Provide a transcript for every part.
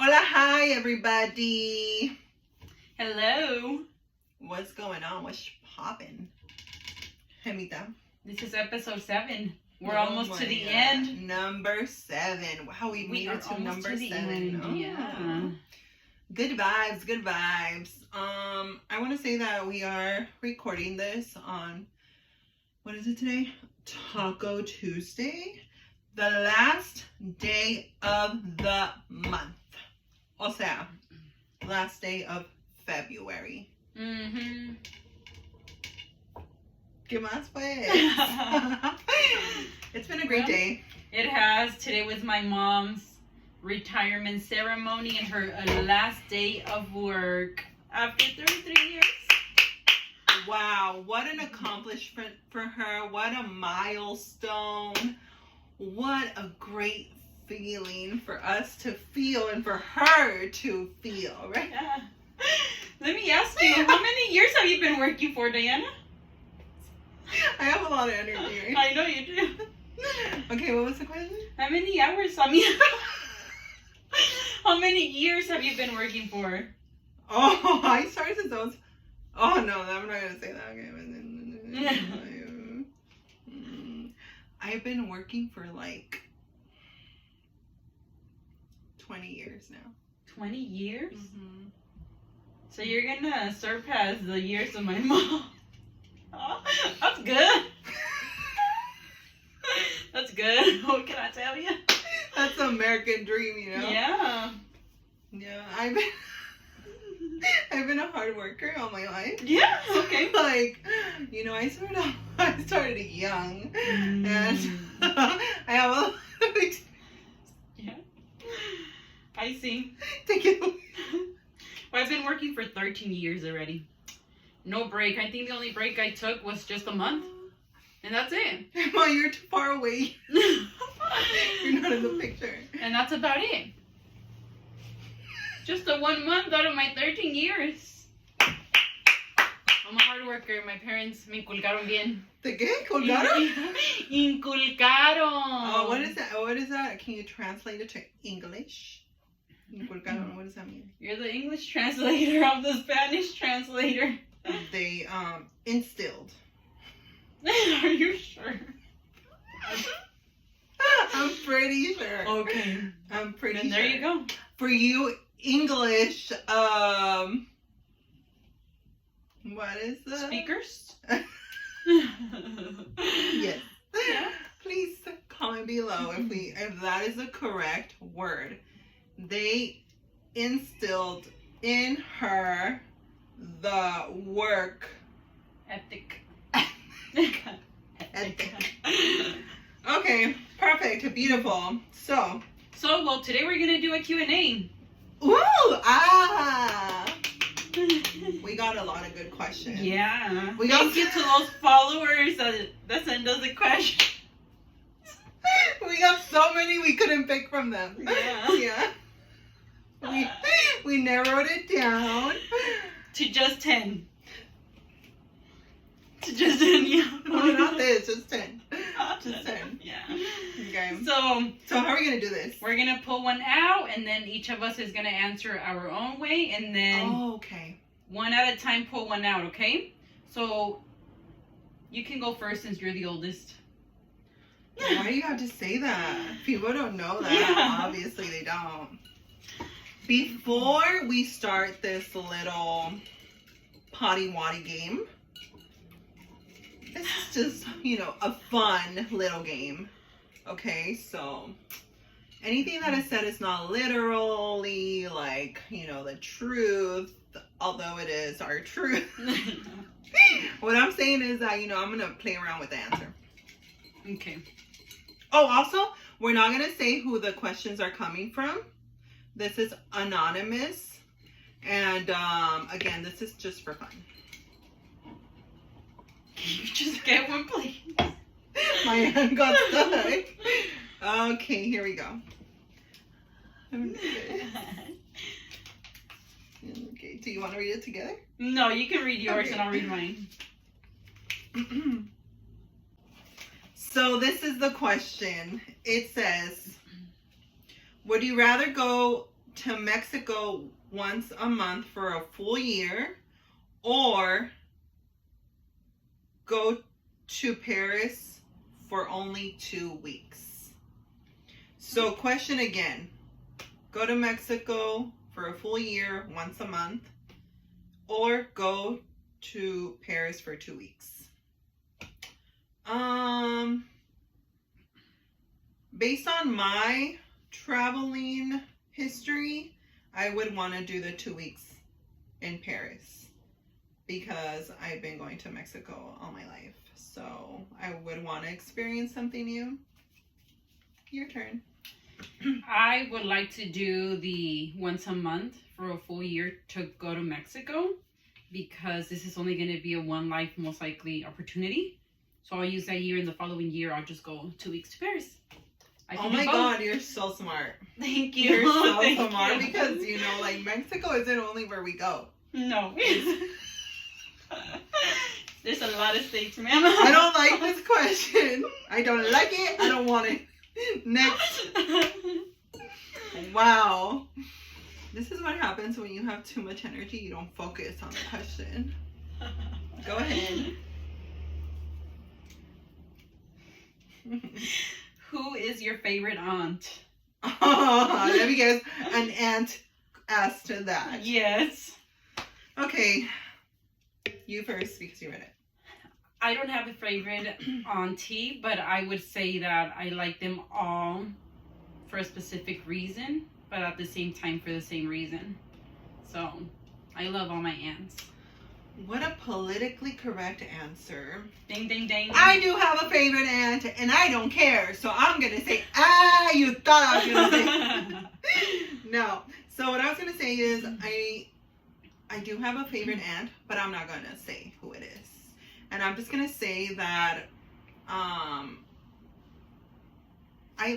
Hola, hi, everybody. Hello. What's going on? What's poppin'? Gemita. This is episode 7. We're Oh almost my to the God. end. Number 7. Wow, we made it to number 7. End. Oh. Yeah. Good vibes, good vibes. I want to say that we are recording this on, what is it today? Taco Tuesday. The last day of the month. O sea, last day of February. Mm-hmm. ¿Qué más pues? It's been a great day. It has. Today was my mom's retirement ceremony and her last day of work after 33 years. Wow, what an accomplishment for her. What a milestone. What a great feeling for us to feel and for her to feel, right? Yeah. Let me ask you, how many years have you been working for, Diana? I have a lot of energy. I know you do. Okay, what was the question? How many hours, I mean, how many years have you been working for? Oh, I started since I was... Oh, no, I'm not going to say that. Okay. I've been working for like 20 years now. 20 years? Mm-hmm. So you're gonna surpass the years of my mom. Oh, that's good. That's good. What can I tell you? That's the American dream, you know? Yeah. Yeah, I've been a hard worker all my life. Yeah, okay. Like, you know, I started young, and I have a lot of experience. Yeah. I see. Take it away. Well, I've been working for 13 years already. No break. I think the only break I took was just a month. And that's it. Well, you're too far away. You're not in the picture. And that's about it. Just the 1 month out of my 13 years. I'm a hard worker. My parents me inculcaron bien. ¿De qué? ¿Colgaron? Inculcaron. Oh, what is that? What is that? Can you translate it to English? Inculcaron, what does that mean? You're the English translator. I'm the Spanish translator. They instilled. Are you sure? I'm pretty sure. Okay. I'm pretty And sure. there you go. For you English, what is the Speakers? Yes. Yeah. Please comment below if that is the correct word. They instilled in her the work Ethic. ethic. Okay, perfect, beautiful. So, well, today we're going to do a Q&A. We got a lot of good questions. Yeah. We got- Thank you to those followers that send us a question. We got so many we couldn't pick from them. Yeah. Yeah. We narrowed it down. To just 10. To just 10, yeah. No, not this, just 10. Just 10. Yeah. Okay. So how are we going to do this? we're going to pull one out, and then each of us is going to answer our own way, and then Okay. one at a time pull one out, okay? So you can go first since you're the oldest. Why do you have to say that? People don't know that. Yeah. Obviously, they don't. Before we start this little potty waddy game, this is just, a fun little game. Okay, so anything that is said is not literally like, the truth, although it is our truth. What I'm saying is that, I'm going to play around with the answer. Okay. Oh, also, we're not going to say who the questions are coming from. This is anonymous. And, again, this is just for fun. Can you just get one, please? My hand got stuck. Okay, here we go. Okay, do you want to read it together? No, you can read yours Okay. and I'll read mine. So this is the question. It says, would you rather go to Mexico once a month for a full year, or go to Paris for only 2 weeks? So question again, go to Mexico for a full year once a month, or go to Paris for 2 weeks. Based on my traveling history, I would want to do the 2 weeks in Paris because I've been going to Mexico all my life. So I would want to experience something new. Your turn. I would like to do the once a month for a full year to go to Mexico because this is only going to be a one life, most likely, opportunity. So I'll use that year, and the following year I'll just go 2 weeks to Paris. Oh my God, you're so smart. Thank you. You're so Thank smart you. because, you know, like Mexico isn't only where we go. No. There's a lot of states, ma'am. I don't like this question. I don't like it. I don't want it. Next. Wow. This is what happens when you have too much energy. You don't focus on the question. Go ahead. Who is your favorite aunt? Oh, let me guess. An aunt asked that. Yes. Okay. You first because you read it. I don't have a favorite auntie, but I would say that I like them all for a specific reason, but at the same time for the same reason. So, I love all my aunts. What a politically correct answer. Ding, ding, ding. I do have a favorite aunt, and I don't care, so I'm going to say, you thought I was going to say. No. So what I was going to say is I do have a favorite aunt, but I'm not going to say who it is. And I'm just going to say that I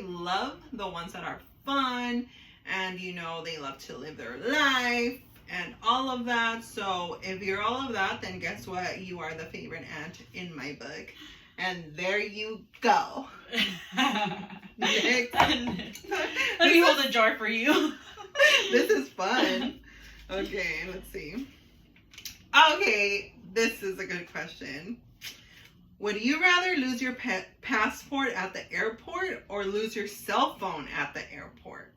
love the ones that are fun and, you know, they love to live their life and all of that. So if you're all of that, then guess what? You are the favorite aunt in my book. And there you go. Next. Let me hold a jar for you. This is fun. Okay, let's see. Okay, this is a good question. Would you rather lose your passport at the airport or lose your cell phone at the airport?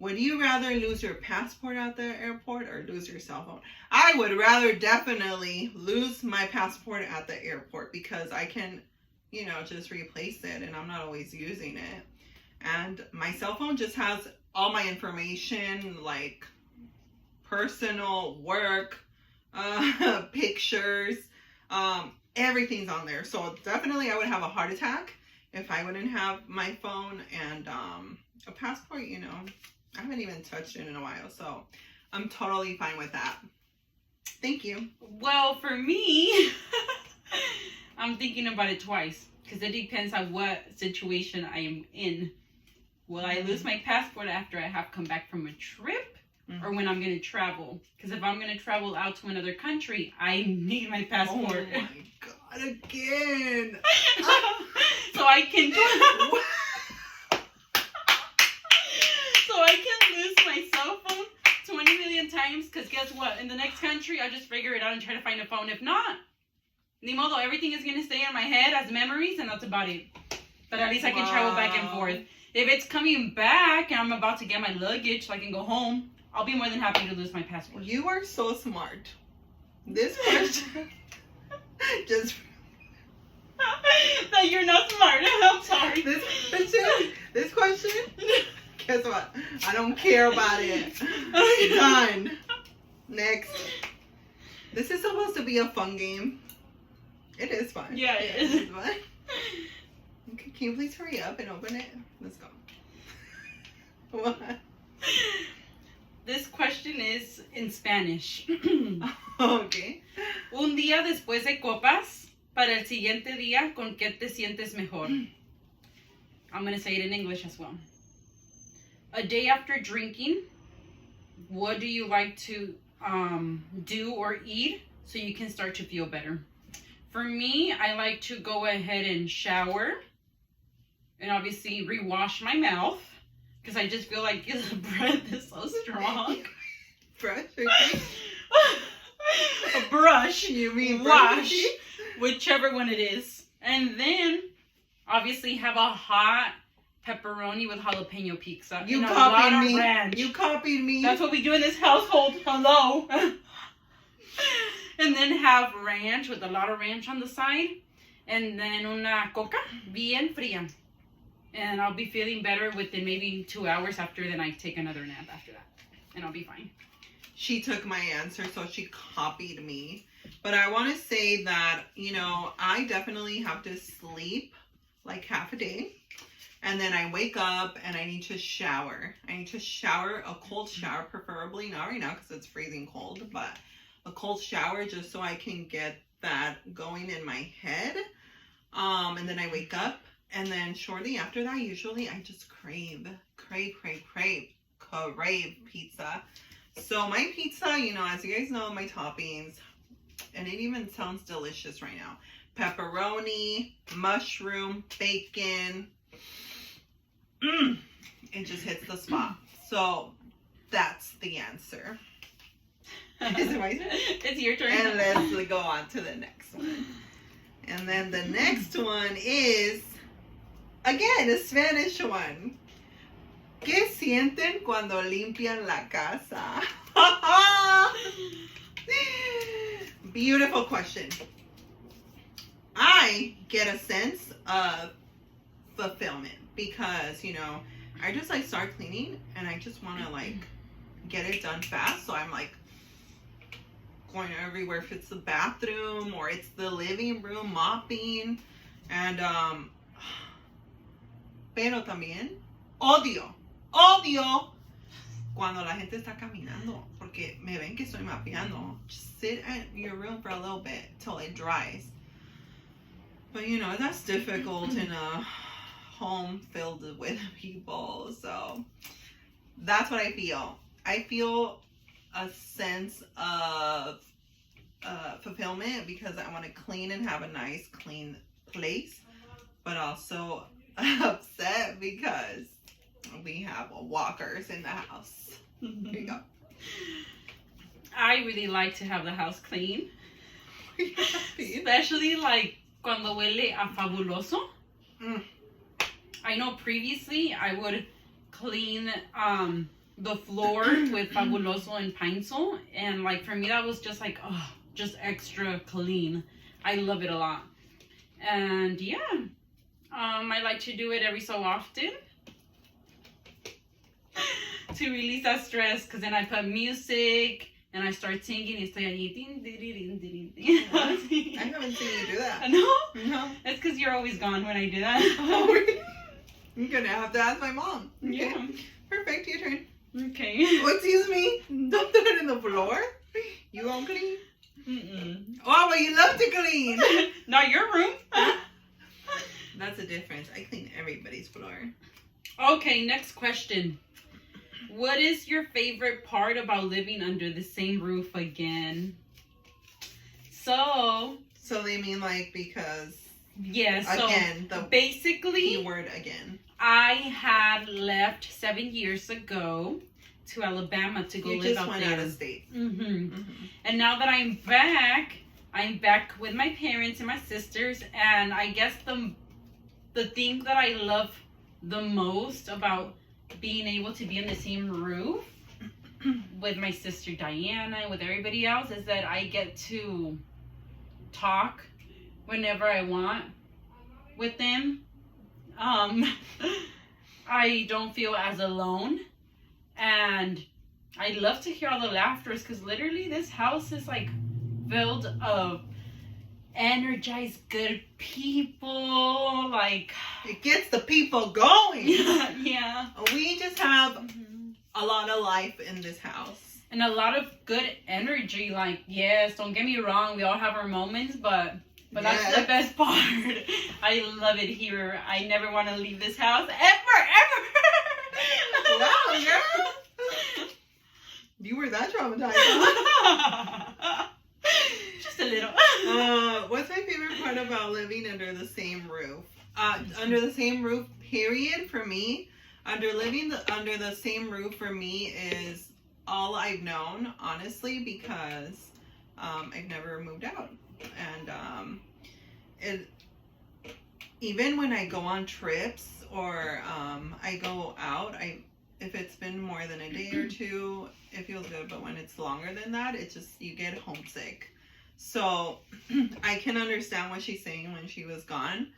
Would you rather lose your passport at the airport or lose your cell phone? I would rather definitely lose my passport at the airport because I can, you know, just replace it and I'm not always using it. And my cell phone just has all my information, like personal, work, pictures, everything's on there. So definitely I would have a heart attack if I wouldn't have my phone and a passport. You know, I haven't even touched it in a while, so I'm totally fine with that. Thank you. Well, for me, I'm thinking about it twice because it depends on what situation I am in. Will I lose my passport after I have come back from a trip? Or when I'm going to travel. Because if I'm going to travel out to another country, I need my passport. Oh my God, again. So I can lose my cell phone 20 million times. Because guess what? In the next country, I'll just figure it out and try to find a phone. If not, ni modo, everything is going to stay in my head as memories and that's about it. But at least I can travel back and forth. If it's coming back and I'm about to get my luggage so I can go home, I'll be more than happy to lose my passport. You are so smart. This question just... No, you're not smart. I'm sorry. This question, guess what? I don't care about it. Done. Next. This is supposed to be a fun game. It is fun. Yeah, it is. It is fun. Okay, can you please hurry up and open it? Let's go. What? This question is in Spanish. Okay. Un día después de copas, para el siguiente día, ¿con qué te sientes mejor? I'm going to say it in English as well. A day after drinking, what do you like to do or eat so you can start to feel better? For me, I like to go ahead and shower and obviously rewash my mouth. because I just feel like the breath is so strong. Brush? A brush. You mean wash, whichever one it is. And then, obviously, have a hot pepperoni with jalapeno pizza. You and a lot copied of me. ranch. You copied me. That's what we do in this household. Hello. And then have ranch with a lot of ranch on the side. And then una coca bien fría. And I'll be feeling better within maybe 2 hours after. Then I take another nap after that. And I'll be fine. She took my answer, so she copied me. But I want to say that, you know, I definitely have to sleep like half a day. And then I wake up and I need to shower. I need to shower, a cold shower, preferably not right now because it's freezing cold, but a cold shower just so I can get that going in my head. And then I wake up, and then shortly after that, usually I just crave pizza. So my pizza, you know, as you guys know, my toppings, and it even sounds delicious right now. Pepperoni, mushroom, bacon. It just hits the spot. So that's the answer. Is it my turn? It's your turn. And let's go on to the next one. And then the next one is, again, a Spanish one. ¿Qué sienten cuando limpian la casa? Beautiful question. I get a sense of fulfillment because, you know, I just like start cleaning and I just want to like get it done fast. So I'm like going everywhere, if it's the bathroom or it's the living room, mopping. And pero también odio cuando la gente está caminando porque me ven que estoy mapeando. Just sit at your room for a little bit till it dries. But you know, that's difficult in a home filled with people. So that's what I feel. I feel a sense of fulfillment because I want to clean and have a nice clean place, but also upset because we have walkers in the house. Here you go. I really like to have the house clean, especially like cuando huele a fabuloso. I know previously I would clean the floor with Fabuloso and Pine Sol, and like for me that was just like, oh, just extra clean. I love it a lot. And yeah, I like to do it every so often to release that stress, because then I put music and I start singing and estoy allí. I haven't seen you do that. No? No. It's because you're always gone when I do that. I'm gonna have to ask my mom. Okay. Yeah. Perfect, your turn. Okay. Oh, excuse me. Don't do it in the floor. You won't clean? Mm-mm. Oh, but you love to clean. Not your room. That's the difference. I clean everybody's floor. Okay, next question. What is your favorite part about living under the same roof again? So they mean like because yeah, so again, the basically keyword again. I had left 7 years ago to Alabama to go You live just out went there. out of state. Mm-hmm. Mm-hmm. And now that I'm back with my parents and my sisters, and I guess the thing that I love the most about being able to be in the same roof with my sister Diana and with everybody else is that I get to talk whenever I want with them. I don't feel as alone, and I love to hear all the laughters, because literally this house is like filled of energized good people. Like It gets the people going. yeah. We just have a lot of life in this house. And a lot of good energy. Like, yes, don't get me wrong, we all have our moments, but that's the Yes. best part. I love it here. I never want to leave this house ever. Wow, girl. You were that traumatized, huh? Just a little. What's my favorite part about living under the same roof? Under the same roof, period, for me, living under the same roof for me is all I've known, honestly, because I've never moved out, and it, even when I go on trips or I go out, if it's been more than a day or two, it feels good. But when it's longer than that, it just, you get homesick. So I can understand what she's saying when she was gone.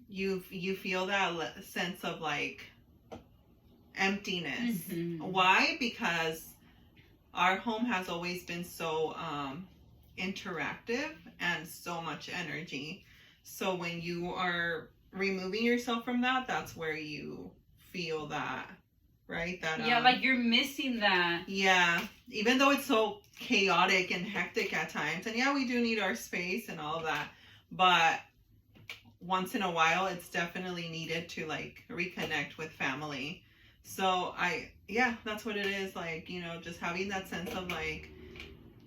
You feel that sense of like emptiness. Mm-hmm. Why? Because our home has always been so interactive and so much energy. So when you are removing yourself from that, that's where you feel that, right? That yeah, like you're missing that. Yeah, even though it's so chaotic and hectic at times, and yeah, we do need our space and all of that, but once in a while, it's definitely needed to like reconnect with family. So that's what it is. Like, you know, just having that sense of like,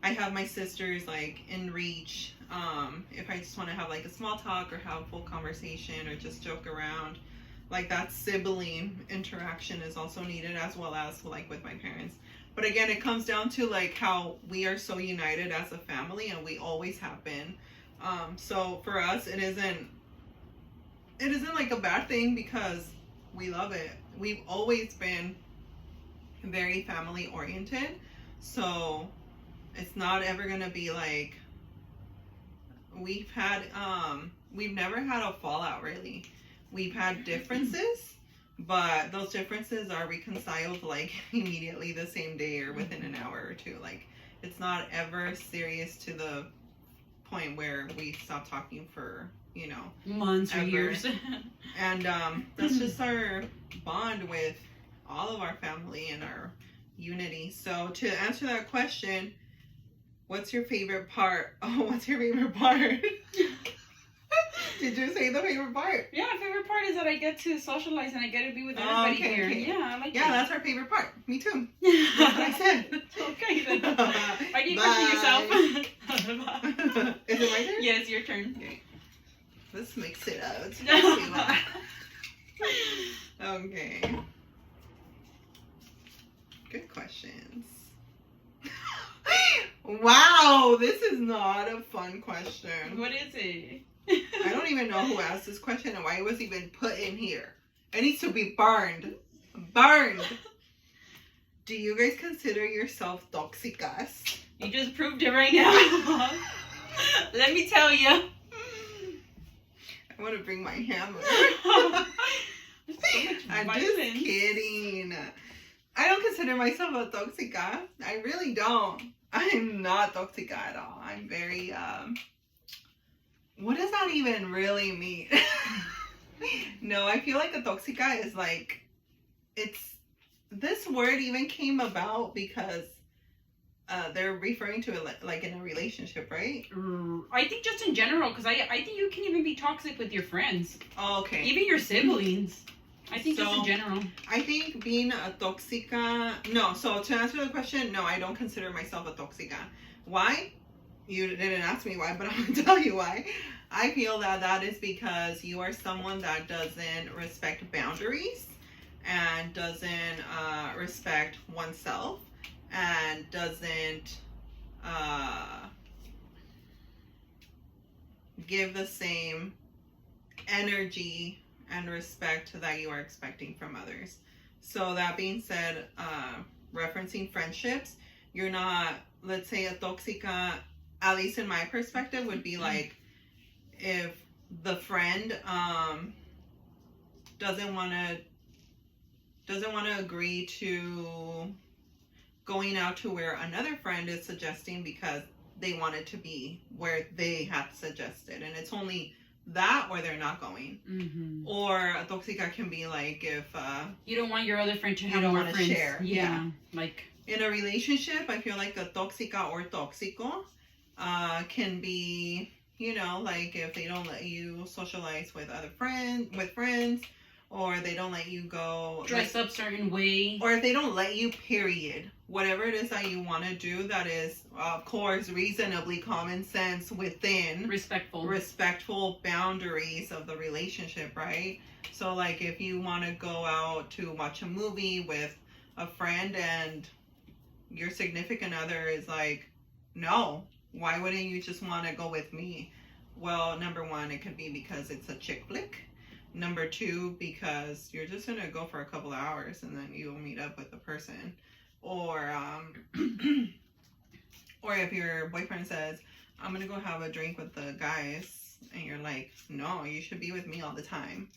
I have my sisters like in reach. If I just want to have like a small talk or have a full conversation or just joke around, like that sibling interaction is also needed, as well as like with my parents. But again, it comes down to like how we are so united as a family, and we always have been. So for us, it isn't like a bad thing because we love it. We've always been very family oriented, so it's not ever gonna be like we've never had a fallout really. We've had differences, but those differences are reconciled like immediately the same day or within an hour or two. Like, it's not ever serious to the point where we stop talking for, you know, months or years. And that's just our bond with all of our family and our unity. So to answer that question, what's your favorite part? Oh, what's your favorite part? Did you say the favorite part? Yeah, my favorite part is that I get to socialize and I get to be with everybody here. Okay. Yeah, I like Yeah, that. that's our favorite part. Me too. That's what I said. Okay, then. Why do you question yourself? Is it my turn? Yeah, it's your turn. Okay. Let's mix it up. Okay. Good questions. Wow, this is not a fun question. What is it? I don't even know who asked this question and why it was even put in here. It needs to be burned. Burned. Do you guys consider yourself toxicas? You just proved it right now. Let me tell you. I want to bring my hammer. So much I'm violence. just kidding. I don't consider myself a toxica. I really don't. I'm not toxica at all. I'm very, what does that even really mean? No, I feel like a toxica is like, this word even came about because they're referring to it like in a relationship, right? I think just in general, because I think you can even be toxic with your friends. Oh, okay. Even your siblings. I think just in general. I think being a toxica, no, so to answer the question, no, I don't consider myself a toxica. Why? You didn't ask me why, but I'm going to tell you why. I feel that is because you are someone that doesn't respect boundaries and doesn't respect oneself and doesn't give the same energy and respect that you are expecting from others. So that being said, referencing friendships, you're not, let's say a toxica, at least in my perspective, would be like if the friend doesn't want to agree to going out to where another friend is suggesting because they want it to be where they had suggested, and it's only that or they're not going. Mm-hmm. Or a toxica can be like if you don't want your other friend to you have don't more want to friends. share. Yeah, like in a relationship, I feel like a toxica or toxico can be, you know, like if they don't let you socialize with other friends, or they don't let you go dress up certain way, or if they don't let you, period, whatever it is that you want to do that is, of course, reasonably common sense within respectful boundaries of the relationship, right? So like if you want to go out to watch a movie with a friend and your significant other is like, no, why wouldn't you just want to go with me? Well, number one, it could be because it's a chick flick. Number two, because you're just going to go for a couple of hours and then you'll meet up with the person. Or, or if your boyfriend says, I'm going to go have a drink with the guys, and you're like, no, you should be with me all the time.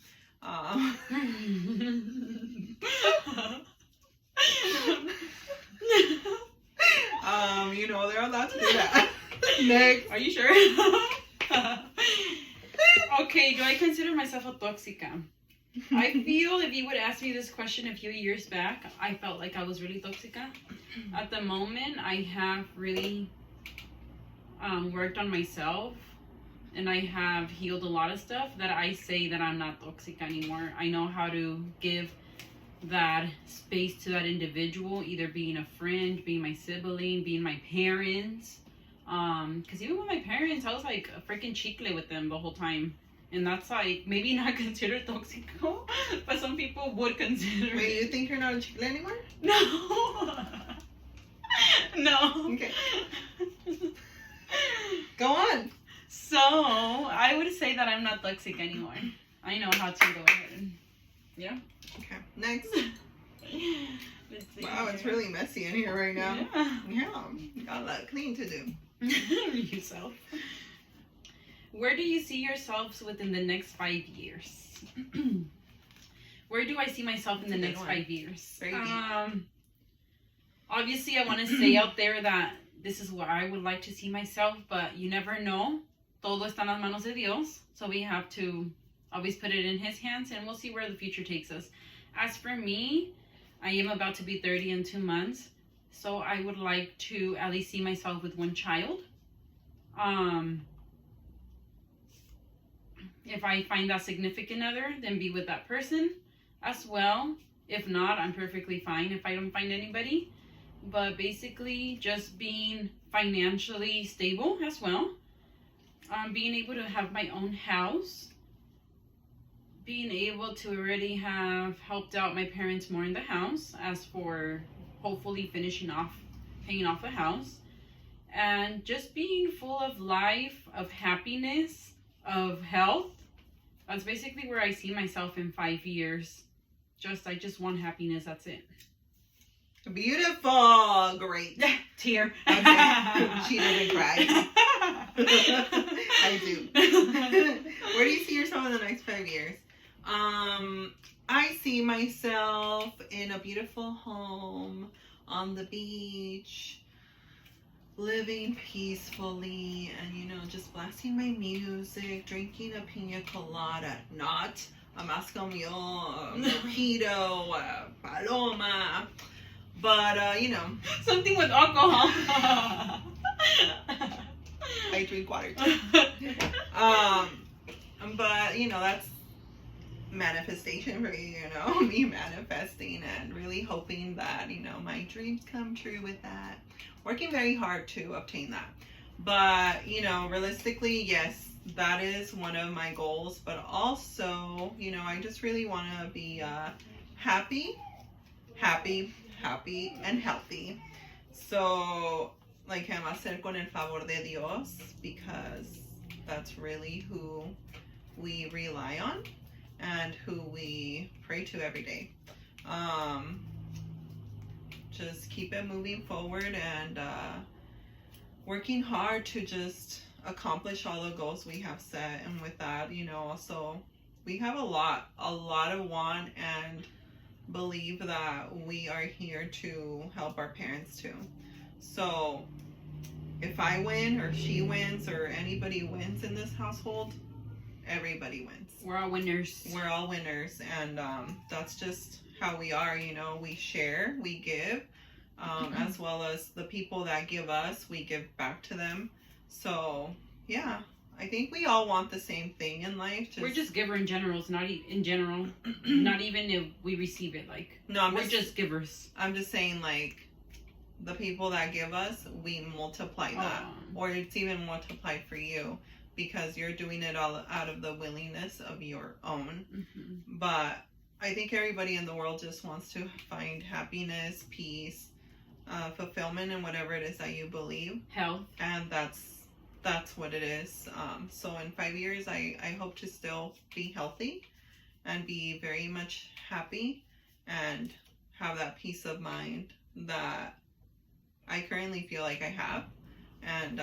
You know, they're allowed to do that. Next. Are you sure? Okay, do I consider myself a tóxica? I feel if you would ask me this question a few years back, I felt like I was really tóxica. At the moment, I have really worked on myself, and I have healed a lot of stuff that I say that I'm not tóxica anymore. I know how to give that space to that individual, either being a friend, being my sibling, being my parents. Because even with my parents, I was like a freaking chicle with them the whole time. And that's like maybe not considered toxico, but some people would consider. Wait, you think you're not a chicle anymore? No. No. Okay. Go on. So I would say that I'm not toxic anymore. I know how to go ahead. Yeah. Okay. Next. Let's see. Wow, it's really messy in here right now. Yeah. You got a lot of cleaning to do. Yourself. Where do you see yourselves within the next 5 years? Where do I see myself in the next 5 years? Obviously, I want to say out there that this is where I would like to see myself, but you never know. Todo está en las manos de Dios. So we have to always put it in His hands, and we'll see where the future takes us. As for me, I am about to be 30 in 2 months. So I would like to at least see myself with one child. If I find that significant other, then be with that person as well. If not, I'm perfectly fine if I don't find anybody. But basically, just being financially stable as well. Being able to have my own house. Being able to already have helped out my parents more in the house. As for hopefully paying off a house. And just being full of life, of happiness, of health. That's basically where I see myself in 5 years. I just want happiness, that's it. Beautiful. Great. Tear. Okay. She didn't cry. I do. Where do you see yourself in the next 5 years? I see myself in a beautiful home on the beach, living peacefully, and just blasting my music, drinking a pina colada, not a mezcal, a mojito, a paloma, but something with alcohol. I drink water too. But that's manifestation for me manifesting and really hoping that my dreams come true with that. Working very hard to obtain that. But, realistically, yes, that is one of my goals. But also, I just really want to be happy, and healthy. So, like, que va a ser con el favor de Dios, because that's really who we rely on and who we pray to every day. Just keep it moving forward and working hard to just accomplish all the goals we have set. And with that, also we have a lot of want and believe that we are here to help our parents too. So if I win or she wins or anybody wins in this household, everybody wins. We're all winners. We're all winners. And that's just how we are. We share, we give, as well as the people that give us, we give back to them. So yeah, I think we all want the same thing in life. We're just giver in generals, not in general. Not even if we receive it. Like, no, we're just givers. I'm just saying, like, the people that give us, we multiply that. Or it's even multiplied for you because you're doing it all out of the willingness of your own. Mm-hmm. But I think everybody in the world just wants to find happiness, peace, fulfillment in whatever it is that you believe. Health. And that's what it is. So in 5 years, I hope to still be healthy and be very much happy and have that peace of mind that I currently feel like I have. And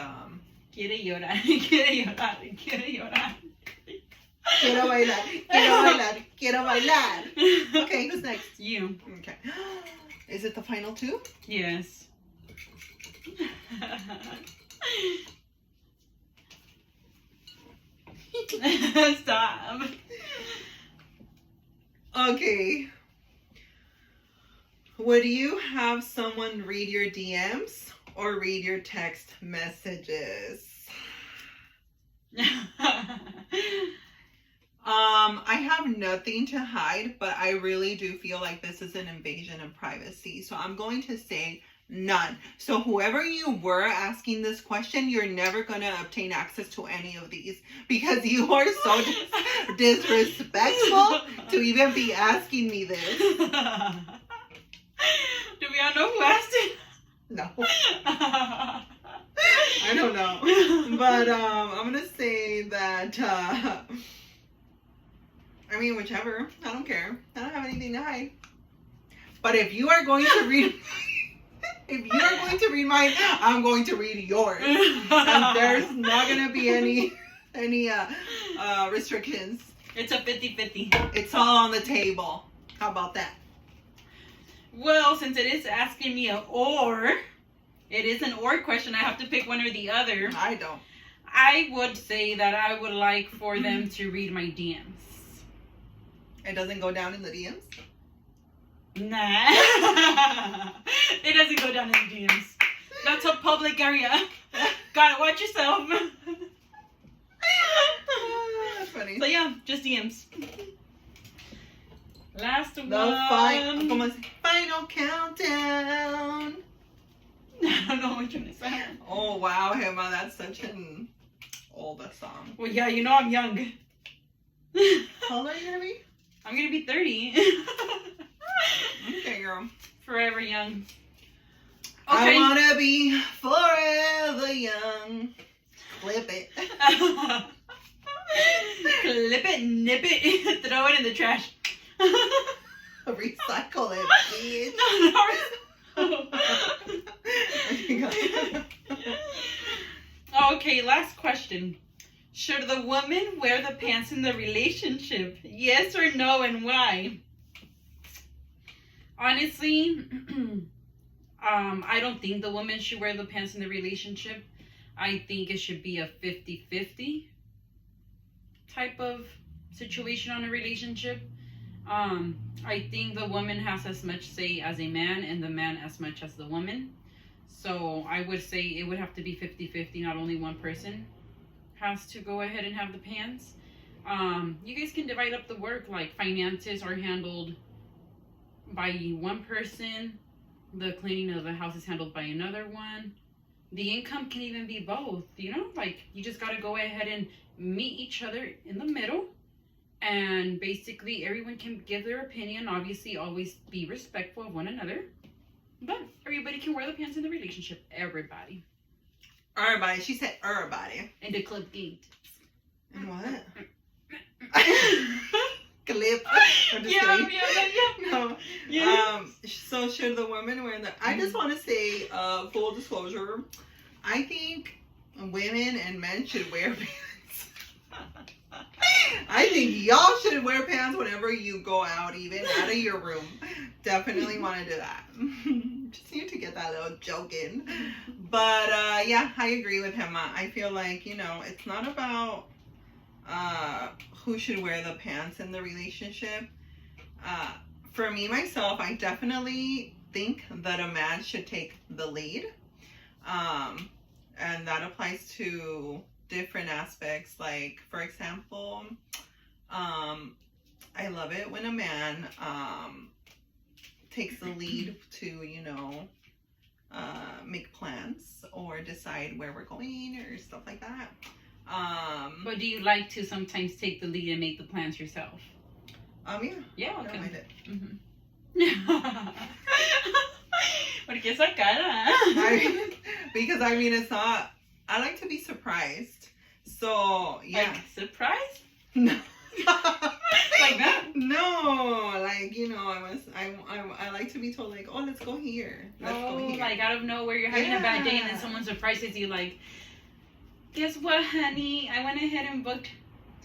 Quiere llorar, quiere llorar, quiere llorar. Quiero bailar, quiero bailar, quiero bailar. Okay, who's next? You. Okay. Is it the final two? Yes. Stop. Okay. Would you have someone read your DMs or read your text messages? I have nothing to hide, but I really do feel like this is an invasion of privacy. So I'm going to say none. So whoever you were asking this question, you're never going to obtain access to any of these because you are so disrespectful to even be asking me this. Do we all know who asked it? No. I don't know. But I'm going to say that, I mean, whichever. I don't care. I don't have anything to hide. But if you are going to read... If you are going to read mine, I'm going to read yours. And there's not going to be any restrictions. It's a 50-50. It's all on the table. How about that? Well, since it is asking me it is an or question. I have to pick one or the other. I don't. I would say that I would like for them to read my DMs. It doesn't go down in the DMs? Nah. It doesn't go down in the DMs. That's a public area. Gotta watch yourself. That's funny. So yeah, just DMs. Last one. The final countdown. I don't know which one is that. Oh wow, Emma, that's such an old song. Well, yeah, you know I'm young. How old are you gonna be? I'm gonna be 30. Okay, girl. Forever young. Okay. I wanna be forever young. Clip it. Clip it, nip it, throw it in the trash. Recycle it, bitch. No. Okay, last question. Should the woman wear the pants in the relationship? Yes or no, and why? Honestly, I don't think the woman should wear the pants in the relationship. I think it should be a 50-50 type of situation on a relationship. I think the woman has as much say as a man and the man as much as the woman. So I would say it would have to be 50-50, not only one person has to go ahead and have the pants. You guys can divide up the work, like finances are handled by one person, the cleaning of the house is handled by another one. The income can even be both, you know, like you just got to go ahead and meet each other in the middle, and basically everyone can give their opinion. Obviously always be respectful of one another, but everybody can wear the pants in the relationship. Everybody. She said everybody. And the club gate. And what? Clip. I'm just Yeah. kidding. No. Yeah. So should the women wear that? I just want to say, full disclosure, I think women and men should wear pants. I think y'all should wear pants whenever you go out, even out of your room. Definitely want to do that. Just need to get that little joke in. But yeah, I agree with him. I feel like, it's not about who should wear the pants in the relationship. For me, myself, I definitely think that a man should take the lead. And that applies to different aspects. Like, for example, I love it when a man takes the lead to, make plans or decide where we're going or stuff like that. But do you like to sometimes take the lead and make the plans yourself? Yeah. Yeah, I okay. don't mind it. Porque esa cara. Because it's not. I like to be surprised. So yeah. Like surprise? No. Like that? No, like I like to be told like, oh, let's go here. Let's go here. Like out of nowhere, you're having a bad day, and then someone surprises you. Like, guess what, honey? I went ahead and booked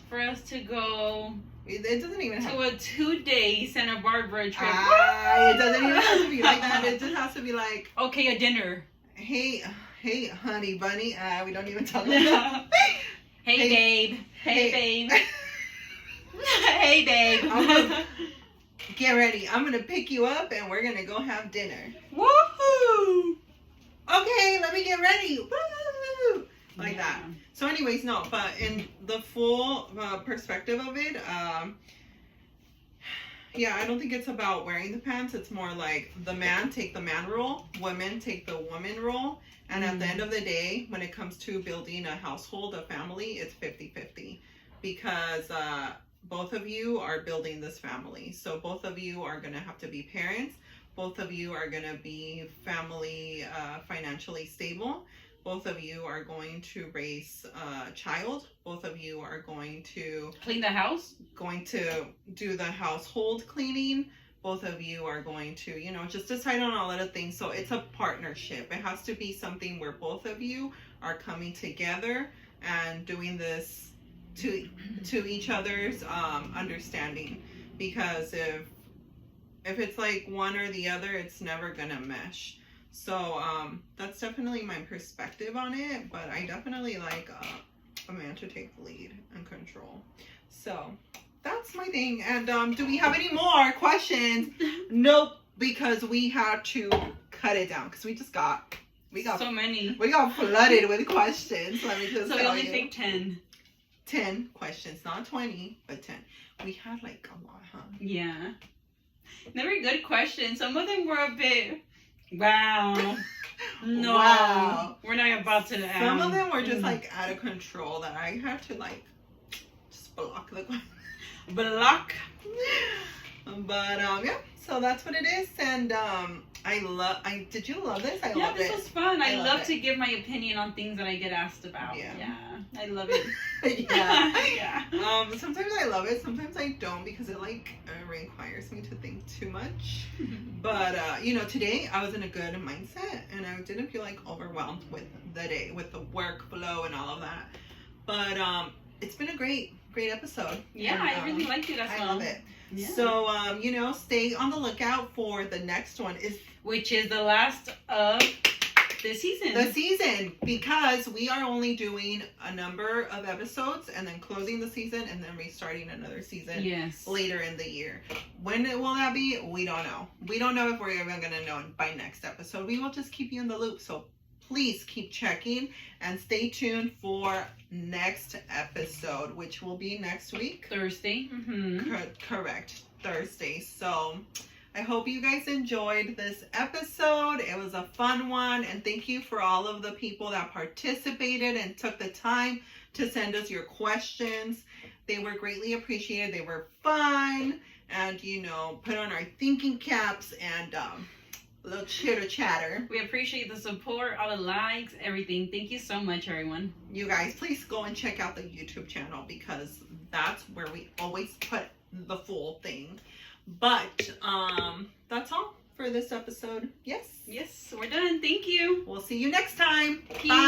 for us to go. It doesn't even have to a 2-day Santa Barbara trip. It doesn't even have to be like that. It just has to be like, okay, a dinner. Hey, honey bunny. We don't even talk like that. Hey, babe. Hey, babe. Hey, babe. Get ready. I'm gonna pick you up and we're gonna go have dinner. Woohoo! Okay, let me get ready. Woo! Like that. So anyways, no, but in the full perspective of it, I don't think it's about wearing the pants. It's more like the man take the man role, women take the woman role. And at the end of the day, when it comes to building a household, a family, it's 50-50. Because both of you are building this family. So both of you are going to have to be parents. Both of you are going to be family financially stable. Both of you are going to raise a child. Both of you are going to clean the house. Going to do the household cleaning. Both of you are going to, just decide on all of the things. So it's a partnership. It has to be something where both of you are coming together and doing this to each other's understanding. Because if it's like one or the other, it's never gonna mesh. So that's definitely my perspective on it, but I definitely like a man to take the lead and control. So that's my thing. And do we have any more questions? Nope, because we had to cut it down because we got so many. We got flooded with questions. Let me just so tell we only you. take 10 questions, not 20, but 10. We had like a lot, huh? Yeah. They were good questions. Some of them were a bit, wow. No. Wow. We're not about to. Some of them were just like out of control that I had to like just block the questions. Block. But yeah, so that's what it is. And did you love this? I loved it. This was fun. I love it. to give my opinion on things that I get asked about. Yeah. I love it. Yeah. Sometimes I love it. Sometimes I don't because it requires me to think too much. But today I was in a good mindset and I didn't feel like overwhelmed with the day, with the workflow and all of that. But it's been a great episode. Yeah, and, I really liked it as well. I love it. Yeah. So stay on the lookout for the next one, which is the last of the season. Because we are only doing a number of episodes and then closing the season and then restarting another season later in the year. When will that be? We don't know. We don't know if we're even going to know by next episode. We will just keep you in the loop. So please keep checking and stay tuned for next episode, which will be next week. Thursday. Mm-hmm. Correct. Thursday. So I hope you guys enjoyed this episode. It was a fun one. And thank you for all of the people that participated and took the time to send us your questions. They were greatly appreciated. They were fun. And, put on our thinking caps and a little chitter chatter. We appreciate the support, all the likes, everything. Thank you so much, everyone. You guys, please go and check out the YouTube channel because that's where we always put the full thing. But that's all for this episode. Yes, we're done. Thank you. We'll see you next time. Peace. Bye.